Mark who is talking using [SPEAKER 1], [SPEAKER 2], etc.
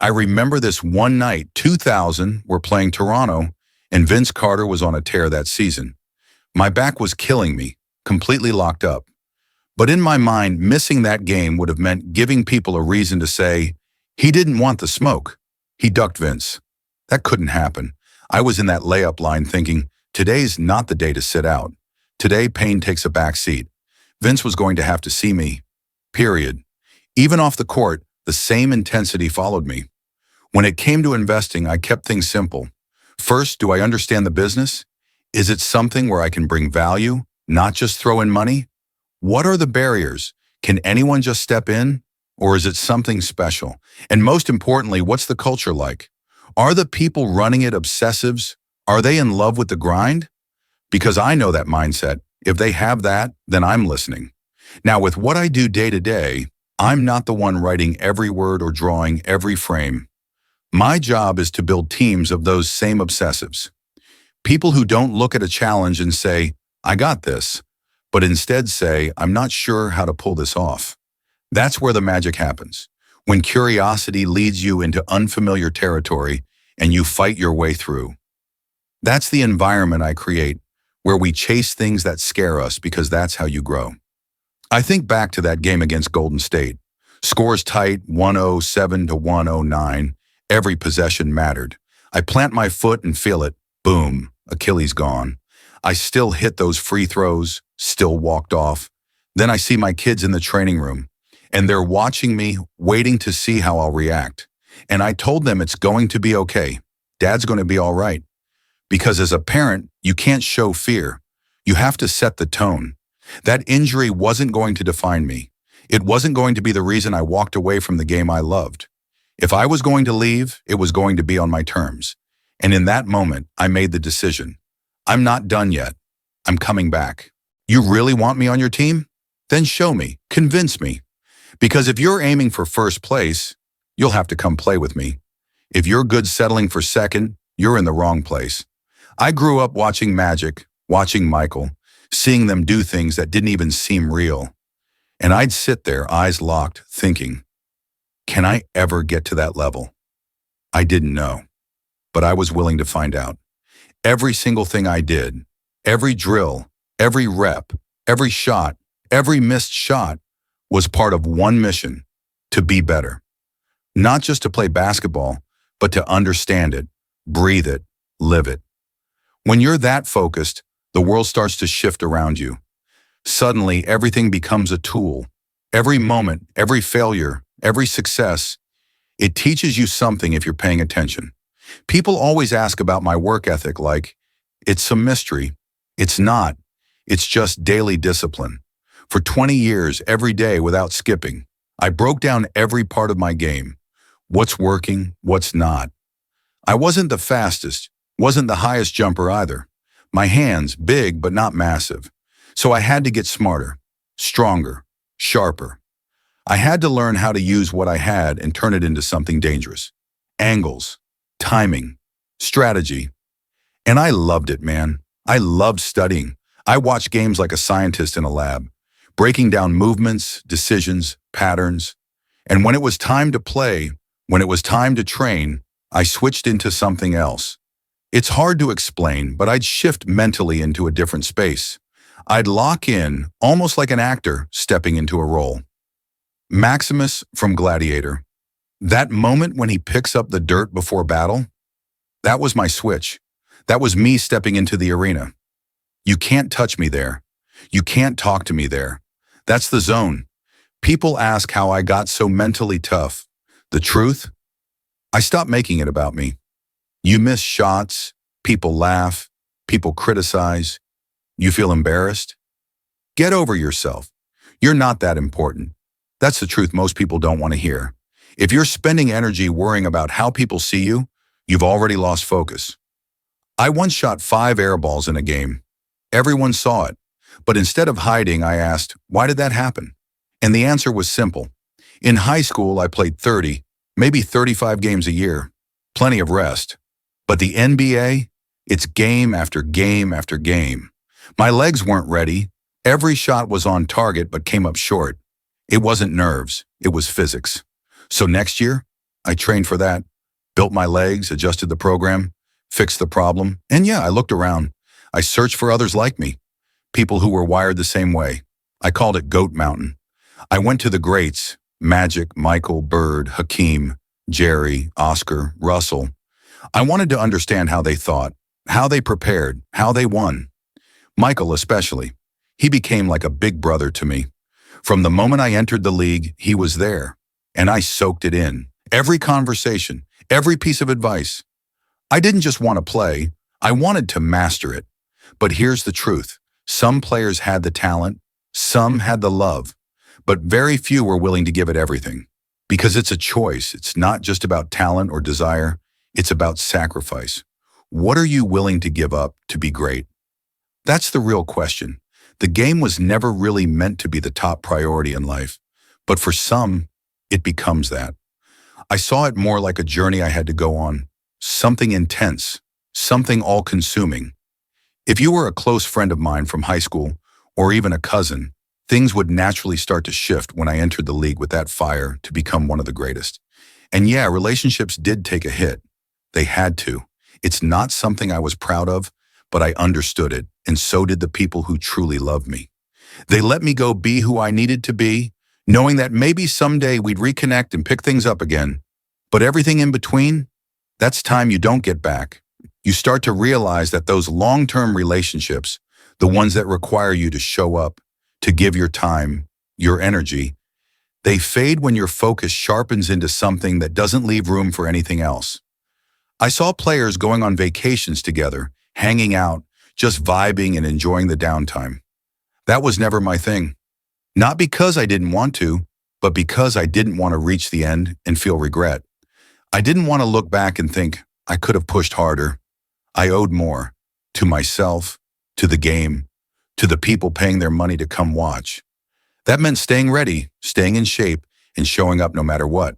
[SPEAKER 1] I remember this one night, 2000, we're playing Toronto, and Vince Carter was on a tear that season. My back was killing me, completely locked up. But in my mind, missing that game would have meant giving people a reason to say, he didn't want the smoke. He ducked Vince. That couldn't happen. I was in that layup line thinking, today's not the day to sit out. Today, pain takes a back seat. Vince was going to have to see me. Period. Even off the court, the same intensity followed me. When it came to investing, I kept things simple. First, do I understand the business? Is it something where I can bring value, not just throw in money? What are the barriers? Can anyone just step in? Or is it something special? And most importantly, what's the culture like? Are the people running it obsessives? Are they in love with the grind? Because I know that mindset. If they have that, then I'm listening. Now, with what I do day to day, I'm not the one writing every word or drawing every frame. My job is to build teams of those same obsessives. People who don't look at a challenge and say, I got this, but instead say, I'm not sure how to pull this off. That's where the magic happens. When curiosity leads you into unfamiliar territory and you fight your way through. That's the environment I create, where we chase things that scare us because that's how you grow. I think back to that game against Golden State. Scores tight, 107 to 109. Every possession mattered. I plant my foot and feel it. Boom, Achilles gone. I still hit those free throws, still walked off. Then I see my kids in the training room, and they're watching me, waiting to see how I'll react. And I told them it's going to be okay. Dad's going to be all right. Because as a parent, you can't show fear. You have to set the tone. That injury wasn't going to define me. It wasn't going to be the reason I walked away from the game I loved. If I was going to leave, it was going to be on my terms. And in that moment, I made the decision. I'm not done yet. I'm coming back. You really want me on your team? Then show me, convince me. Because if you're aiming for first place, you'll have to come play with me. If you're good settling for second, you're in the wrong place. I grew up watching Magic, watching Michael, seeing them do things that didn't even seem real. And I'd sit there, eyes locked, thinking, can I ever get to that level? I didn't know, but I was willing to find out. Every single thing I did, every drill, every rep, every shot, every missed shot was part of one mission, to be better. Not just to play basketball, but to understand it, breathe it, live it. When you're that focused, the world starts to shift around you. Suddenly, everything becomes a tool. Every moment, every failure, every success, it teaches you something if you're paying attention. People always ask about my work ethic like, it's some mystery. It's not. It's just daily discipline. For 20 years, every day without skipping, I broke down every part of my game. What's working, what's not. I wasn't the fastest, wasn't the highest jumper either. My hands, big but not massive. So I had to get smarter, stronger, sharper. I had to learn how to use what I had and turn it into something dangerous. Angles, timing, strategy. And I loved it, man. I loved studying. I watched games like a scientist in a lab, breaking down movements, decisions, patterns. And when it was time to play, when it was time to train, I switched into something else. It's hard to explain, but I'd shift mentally into a different space. I'd lock in, almost like an actor stepping into a role. Maximus from Gladiator. That moment when he picks up the dirt before battle, that was my switch. That was me stepping into the arena. You can't touch me there. You can't talk to me there. That's the zone. People ask how I got so mentally tough. The truth? I stopped making it about me. You miss shots, people laugh, people criticize. You feel embarrassed? Get over yourself. You're not that important. That's the truth most people don't want to hear. If you're spending energy worrying about how people see you, you've already lost focus. I once shot 5 air balls in a game. Everyone saw it. But instead of hiding, I asked, why did that happen? And the answer was simple. In high school, I played 30, maybe 35 games a year. Plenty of rest. But the NBA, it's game after game after game. My legs weren't ready. Every shot was on target but came up short. It wasn't nerves, it was physics. So next year, I trained for that, built my legs, adjusted the program, fixed the problem, and yeah, I looked around. I searched for others like me, people who were wired the same way. I called it Goat Mountain. I went to the greats, Magic, Michael, Bird, Hakeem, Jerry, Oscar, Russell. I wanted to understand how they thought, how they prepared, how they won. Michael especially. He became like a big brother to me. From the moment I entered the league, he was there, and I soaked it in. Every conversation, every piece of advice. I didn't just want to play, I wanted to master it. But here's the truth. Some players had the talent, some had the love, but very few were willing to give it everything. Because it's a choice. It's not just about talent or desire. It's about sacrifice. What are you willing to give up to be great? That's the real question. The game was never really meant to be the top priority in life, but for some, it becomes that. I saw it more like a journey I had to go on, something intense, something all-consuming. If you were a close friend of mine from high school, or even a cousin, things would naturally start to shift when I entered the league with that fire to become one of the greatest. And yeah, relationships did take a hit. They had to. It's not something I was proud of, but I understood it, and so did the people who truly loved me. They let me go be who I needed to be, knowing that maybe someday we'd reconnect and pick things up again. But everything in between, that's time you don't get back. You start to realize that those long-term relationships, the ones that require you to show up, to give your time, your energy, they fade when your focus sharpens into something that doesn't leave room for anything else. I saw players going on vacations together, hanging out, just vibing and enjoying the downtime. That was never my thing. Not because I didn't want to, but because I didn't want to reach the end and feel regret. I didn't want to look back and think, I could have pushed harder. I owed more. To myself, to the game, to the people paying their money to come watch. That meant staying ready, staying in shape, and showing up no matter what.